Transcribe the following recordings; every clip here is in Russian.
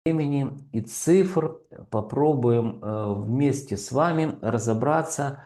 времени и цифр попробуем вместе с вами разобраться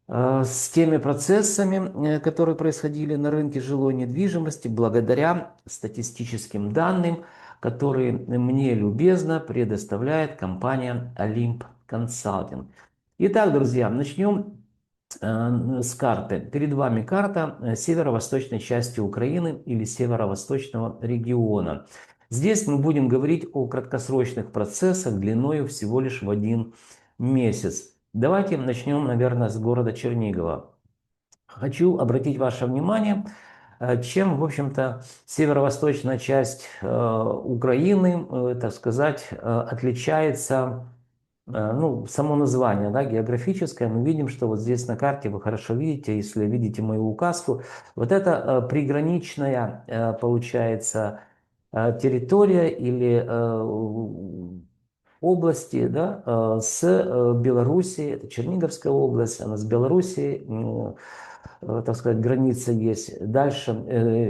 с теми процессами, которые происходили на рынке жилой недвижимости благодаря статистическим данным, которые мне любезно предоставляет компания Olymp Consulting. Итак, друзья, начнем с карты. Перед вами карта северо-восточной части Украины или северо-восточного региона. Здесь мы будем говорить о краткосрочных процессах длиною всего лишь в 1 месяц. Давайте начнем, наверное, с города Чернигова. Хочу обратить ваше внимание, чем, в общем-то, северо-восточная часть Украины, так сказать, отличается. Ну, само название, да, географическое, мы видим, что вот здесь на карте вы хорошо видите, если видите мою указку, вот это приграничная, получается, территория или области, да, с Белоруссией, это Черниговская область, она с Белоруссией, так сказать, граница есть. Дальше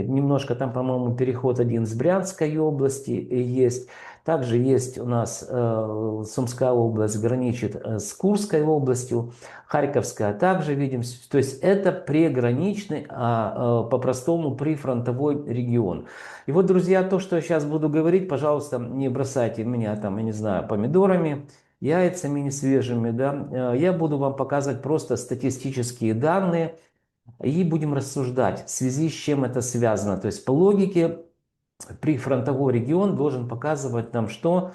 немножко там, по-моему, переход один с Брянской области есть. Также есть у нас Сумская область, граничит с Курской областью, Харьковская также видим. То есть это приграничный, по-простому прифронтовой регион. И вот, друзья, то, что я сейчас буду говорить, пожалуйста, не бросайте меня там, я не знаю, помидорами, яйцами несвежими, да. Я буду вам показывать просто статистические данные, и будем рассуждать, в связи с чем это связано. То есть по логике прифронтовой регион должен показывать нам, что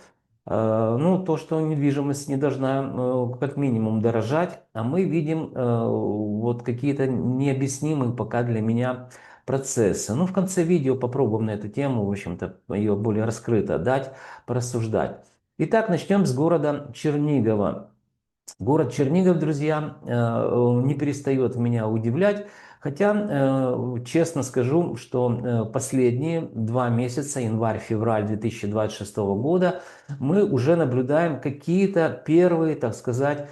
ну, то, что недвижимость не должна как минимум дорожать, а мы видим вот какие-то необъяснимые пока для меня процессы. Ну, в конце видео попробуем на эту тему, в общем-то, ее более раскрыто дать, порассуждать. Итак, начнем с города Чернигова. Город Чернигов, друзья, не перестает меня удивлять, хотя, честно скажу, что последние 2 месяца, январь-февраль 2026 года, мы уже наблюдаем какие-то первые, так сказать,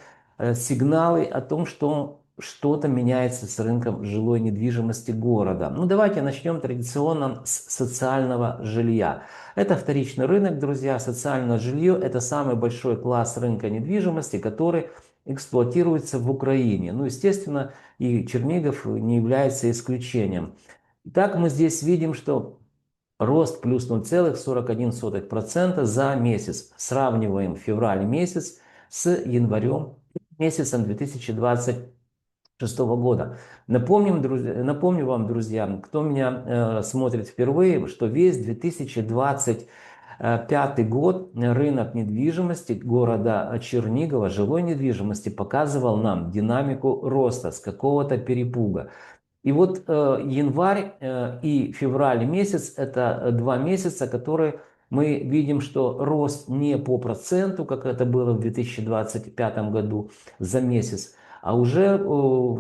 сигналы о том, что что-то меняется с рынком жилой недвижимости города. Ну, давайте начнем традиционно с социального жилья. Это вторичный рынок, друзья. Социальное жилье – это самый большой класс рынка недвижимости, который эксплуатируется в Украине. Ну, естественно, и Чернигов не является исключением. Итак, мы здесь видим, что рост плюс 0,41% за месяц. Сравниваем февраль месяц с январем месяцем 2026 года. Напомню вам, друзья, кто меня смотрит впервые, что весь 2025 год рынок недвижимости города Чернигова, жилой недвижимости, показывал нам динамику роста с какого-то перепуга. И вот январь и февраль месяц – это 2 месяца, которые мы видим, что рост не по проценту, как это было в 2025 году за месяц, а уже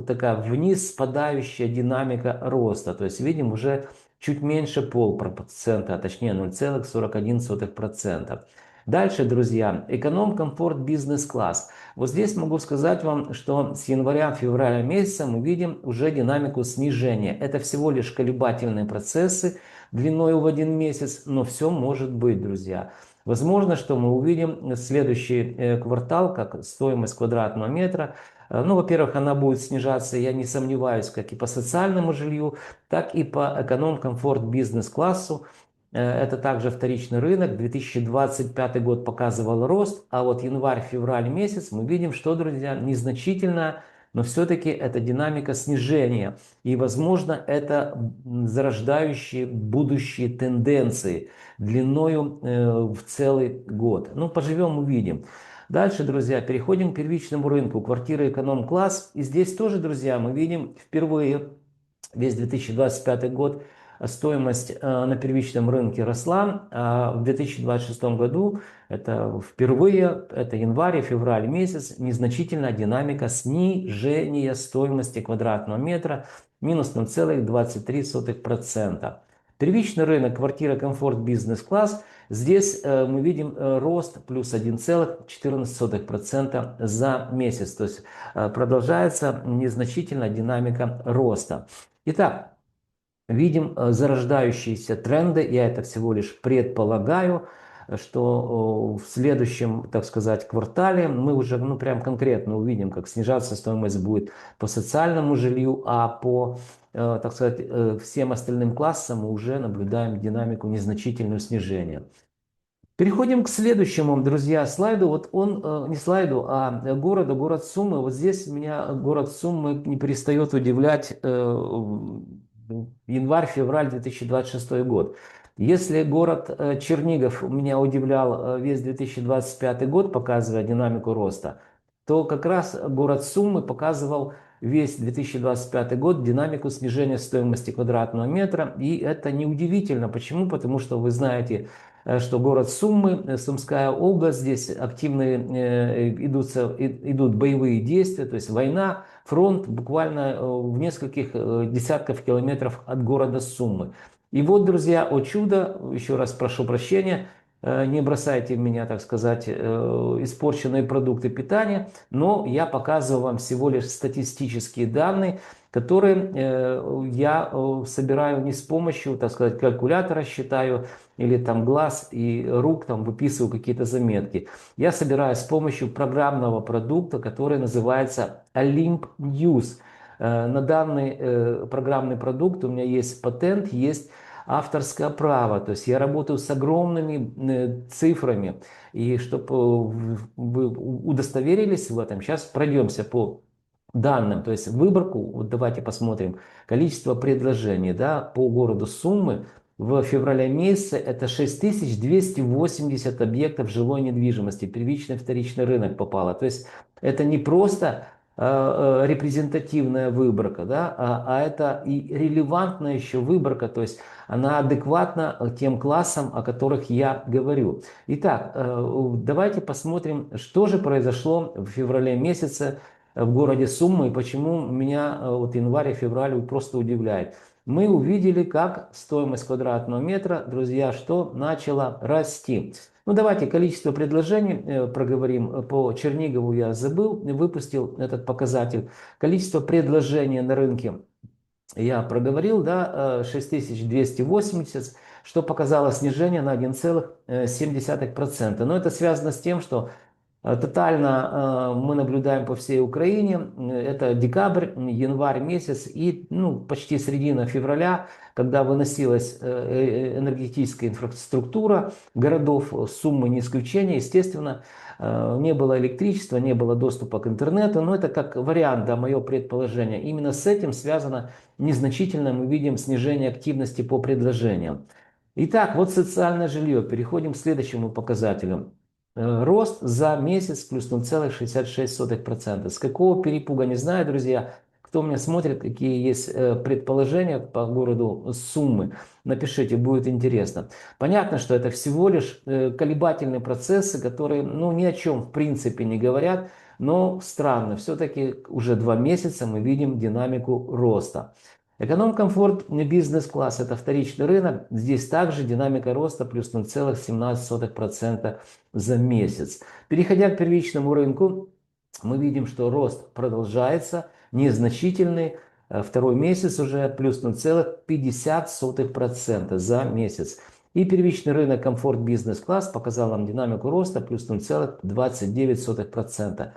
такая вниз спадающая динамика роста. То есть видим уже чуть меньше 0,5%, а точнее 0,41%. Дальше, друзья, эконом, комфорт, бизнес-класс. Вот здесь могу сказать вам, что с января-февраля месяца мы видим уже динамику снижения. Это всего лишь колебательные процессы длиной в 1 месяц, но все может быть, друзья. Возможно, что мы увидим следующий квартал, как стоимость квадратного метра. Ну, во-первых, она будет снижаться, я не сомневаюсь, как и по социальному жилью, так и по эконом, комфорт, бизнес-классу. Это также вторичный рынок. 2025 год показывал рост, а вот январь-февраль месяц мы видим, что, друзья, незначительно, но все-таки это динамика снижения. И, возможно, это зарождающие будущие тенденции длиною в целый год. Ну, поживем, увидим. Дальше, друзья, переходим к первичному рынку. Квартиры эконом-класс. И здесь тоже, друзья, мы видим впервые весь 2025 год стоимость на первичном рынке росла. А в 2026 году, это впервые, это январь и февраль месяц, незначительная динамика снижения стоимости квадратного метра, минус 0,23%. Первичный рынок квартира комфорт бизнес-класс. Здесь мы видим рост плюс 1,14% за месяц. То есть продолжается незначительная динамика роста. Итак, видим зарождающиеся тренды, я это всего лишь предполагаю. что в следующем, так сказать, квартале мы уже, ну, прям конкретно увидим, как снижаться стоимость будет по социальному жилью, а по, так сказать, всем остальным классам мы уже наблюдаем динамику незначительного снижения. Переходим к следующему, друзья, слайду. Вот он, не слайду, а городу, город Сумы. Вот здесь меня город Сумы не перестает удивлять январь-февраль 2026 год. Если город Чернигов меня удивлял весь 2025 год, показывая динамику роста, то как раз город Сумы показывал весь 2025 год динамику снижения стоимости квадратного метра. И это неудивительно. Почему? Потому что вы знаете, что город Сумы, Сумская область, здесь активные идут боевые действия, то есть война, фронт буквально в нескольких десятков километров от города Сумы. И вот, друзья, о чудо, еще раз прошу прощения, не бросайте в меня, так сказать, испорченные продукты питания, но я показываю вам всего лишь статистические данные, которые я собираю не с помощью, так сказать, калькулятора считаю, или там глаз и рук там выписываю какие-то заметки. Я собираю с помощью программного продукта, который называется Olymp News. На данный программный продукт у меня есть патент, есть авторское право. То есть я работаю с огромными цифрами. И чтобы вы удостоверились в этом, сейчас пройдемся по данным. То есть выборку, вот давайте посмотрим, количество предложений, да, по городу Сумы в феврале месяце это 6280 объектов жилой недвижимости, первичный, вторичный рынок попало. То есть это не просто репрезентативная выборка, да, а это и релевантная еще выборка, то есть она адекватна тем классам, о которых я говорю. Итак, давайте посмотрим, что же произошло в феврале месяце в городе Сумы и почему меня вот январь и февраль просто удивляет. Мы увидели, как стоимость квадратного метра, друзья, что начала расти. Ну, давайте количество предложений проговорим. По Чернигову я забыл, выпустил этот показатель. Количество предложений на рынке я проговорил, да, 6280, что показало снижение на 1,7%. Но это связано с тем, что тотально мы наблюдаем по всей Украине. Это декабрь, январь месяц и ну, почти середина февраля, когда выносилась энергетическая инфраструктура городов, Суммы не исключение. Естественно, не было электричества, не было доступа к интернету. Но это как вариант, да, мое предположение. Именно с этим связано незначительно, мы видим снижение активности по предложениям. Итак, вот социальное жилье. Переходим к следующему показателю. Рост за месяц плюс 0,66%. С какого перепуга, не знаю, друзья. Кто меня смотрит, какие есть предположения по городу Суммы, напишите, будет интересно. Понятно, что это всего лишь колебательные процессы, которые ну, ни о чем в принципе не говорят, но странно. Все-таки уже 2 месяца мы видим динамику роста. Эконом-комфорт, бизнес-класс – это вторичный рынок. Здесь также динамика роста плюс 0,17% за месяц. Переходя к первичному рынку, мы видим, что рост продолжается, незначительный. Второй месяц уже плюс 0,50% за месяц. И первичный рынок комфорт бизнес-класс показал нам динамику роста плюс 0,29%.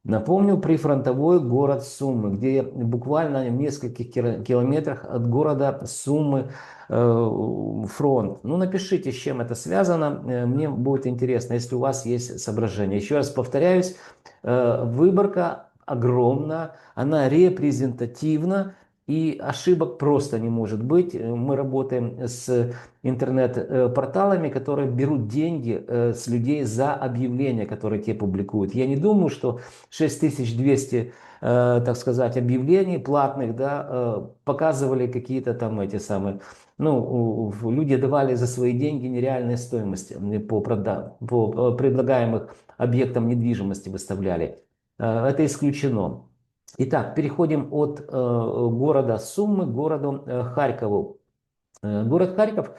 Напомню, прифронтовой город Сумы, где буквально в нескольких километрах от города Сумы фронт. Ну, напишите, с чем это связано, мне будет интересно, если у вас есть соображения. Еще раз повторяюсь, выборка огромна, она репрезентативна, и ошибок просто не может быть. Мы работаем с интернет-порталами, которые берут деньги с людей за объявления, которые те публикуют. Я не думаю, что 6200, так сказать, объявлений платных, да, показывали какие-то там эти самые... Ну, люди давали за свои деньги нереальные стоимости по предлагаемых объектам недвижимости выставляли. Это исключено. Итак, переходим от города Суммы к городу Харькову. Город Харьков,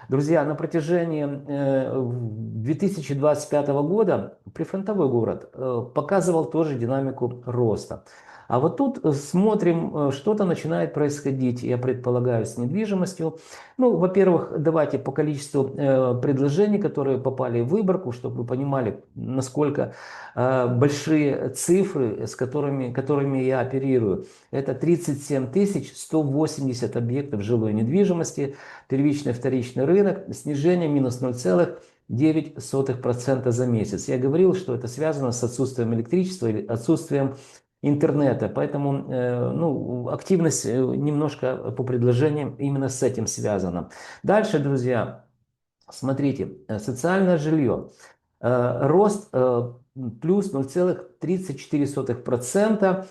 друзья, на протяжении 2025 года прифронтовой город, показывал тоже динамику роста. А вот тут смотрим, что-то начинает происходить, я предполагаю, с недвижимостью. Ну, во-первых, давайте по количеству предложений, которые попали в выборку, чтобы вы понимали, насколько большие цифры, которыми я оперирую. Это 37 180 объектов жилой недвижимости, первичный и вторичный рынок, снижение минус 0,9% за месяц. Я говорил, что это связано с отсутствием электричества или отсутствием интернета, поэтому ну, активность немножко по предложениям именно с этим связана. Дальше, друзья, смотрите, социальное жилье. Рост плюс 0,34%.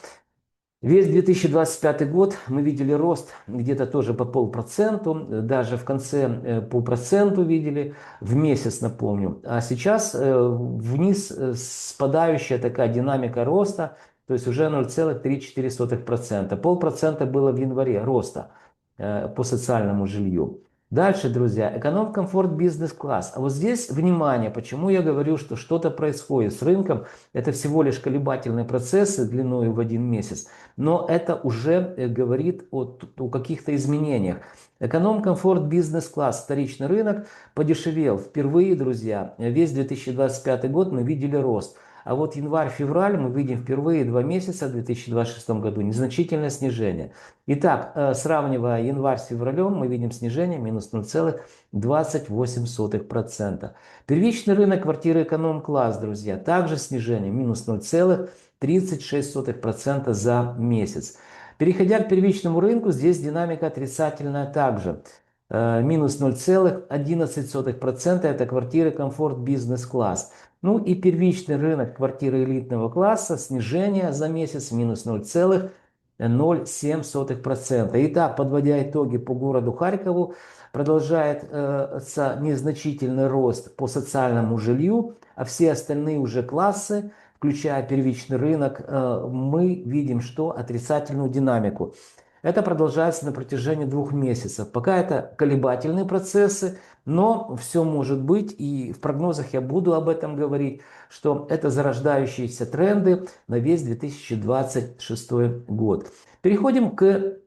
Весь 2025 год мы видели рост где-то тоже по 0,5%, даже в конце 0,5% видели, в месяц, напомню. А сейчас вниз спадающая такая динамика роста, то есть уже 0,34%. 0,5% было в январе роста по социальному жилью. Дальше, друзья, эконом-комфорт бизнес-класс. А вот здесь, внимание, почему я говорю, что что-то происходит с рынком. Это всего лишь колебательные процессы длиной в 1 месяц. Но это уже говорит о каких-то изменениях. Эконом-комфорт бизнес-класс, вторичный рынок подешевел впервые, друзья. Весь 2025 год мы видели рост. А вот январь-февраль мы видим впервые 2 месяца в 2026 году незначительное снижение. Итак, сравнивая январь с февралем, мы видим снижение минус 0,28%. Первичный рынок квартиры эконом-класс, друзья, также снижение минус 0,36% за месяц. Переходя к первичному рынку, здесь динамика отрицательная также. Минус 0,11% это квартиры комфорт бизнес-класс. Ну и первичный рынок квартиры элитного класса, снижение за месяц минус 0,07%. Итак, подводя итоги по городу Харькову, продолжается незначительный рост по социальному жилью, а все остальные уже классы, включая первичный рынок, мы видим, что отрицательную динамику. Это продолжается на протяжении 2 месяцев. Пока это колебательные процессы, но все может быть, и в прогнозах я буду об этом говорить, что это зарождающиеся тренды на весь 2026 год. Переходим к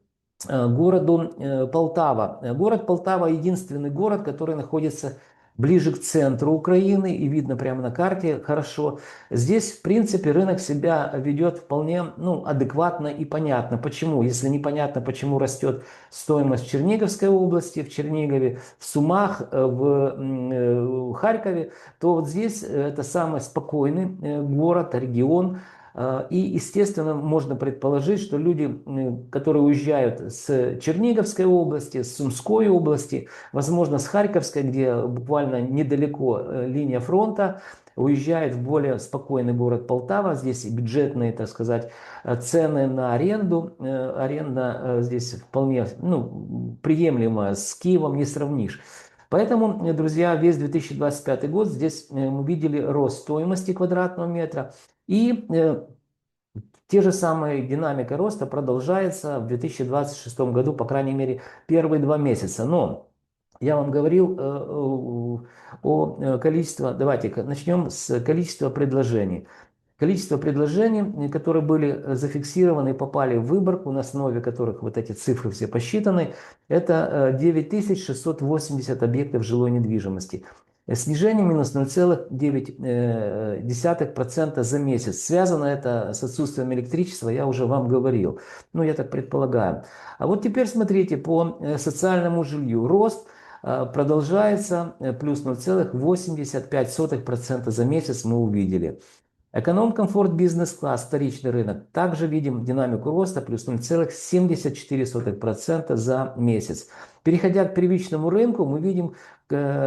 городу Полтава. Город Полтава единственный город, который находится ближе к центру Украины, и видно прямо на карте хорошо. Здесь, в принципе, рынок себя ведет вполне адекватно и понятно. Почему? Если непонятно, почему растет стоимость в Черниговской области, в Чернигове, в Сумах, в Харькове, то вот здесь это самый спокойный город, регион. И, естественно, можно предположить, что люди, которые уезжают с Черниговской области, с Сумской области, возможно, с Харьковской, где буквально недалеко линия фронта, уезжают в более спокойный город Полтава. Здесь бюджетные, так сказать, цены на аренду. Аренда здесь вполне приемлемая, с Киевом не сравнишь. Поэтому, друзья, весь 2025 год здесь мы видели рост стоимости квадратного метра. И те же самые динамика роста продолжается в 2026 году, по крайней мере, первые 2 месяца. Но я вам говорил о количестве, давайте начнем с количества предложений. Количество предложений, которые были зафиксированы и попали в выборку, на основе которых вот эти цифры все посчитаны, это 9680 объектов жилой недвижимости. Снижение минус 0,9% за месяц. Связано это с отсутствием электричества, я уже вам говорил. Ну, я так предполагаю. А вот теперь смотрите, по социальному жилью рост продолжается, плюс 0,85% за месяц мы увидели. Эконом-комфорт бизнес-класс, вторичный рынок. Также видим динамику роста плюс 0,74% за месяц. Переходя к первичному рынку, мы видим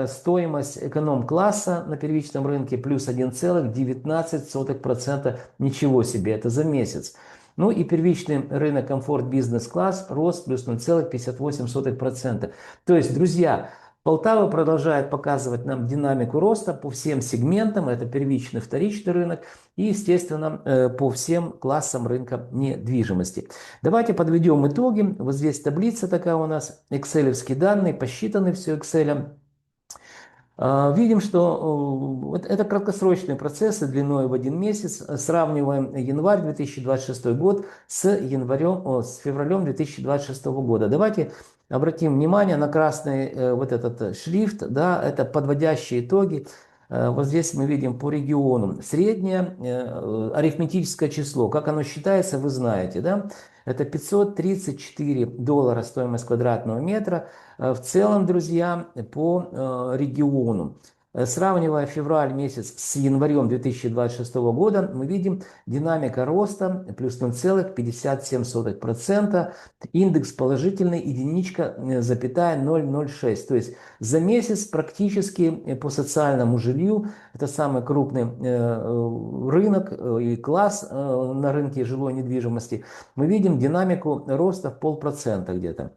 стоимость эконом-класса на первичном рынке плюс 1,19%. Ничего себе, это за месяц. Ну и первичный рынок комфорт бизнес-класс рост плюс 0,58%. То есть, друзья, Полтава продолжает показывать нам динамику роста по всем сегментам, это первичный, вторичный рынок и, естественно, по всем классам рынка недвижимости. Давайте подведем итоги. Вот здесь таблица такая у нас, экселевские данные, посчитаны все Excel. Видим, что это краткосрочные процессы длиной в 1 месяц. Сравниваем январь 2026 год с февралем 2026 года. Давайте обратим внимание на красный вот этот шрифт, да, это подводящие итоги. Вот здесь мы видим по региону. Среднее арифметическое число, как оно считается, вы знаете, да? Это $534 стоимость квадратного метра. В целом, друзья, по региону. Сравнивая февраль месяц с январем 2026 года, мы видим динамика роста плюс 0,57%, индекс положительный, единичка, запятая 0,06. То есть за месяц практически по социальному жилью, это самый крупный рынок и класс на рынке жилой недвижимости, мы видим динамику роста в 0,5% где-то.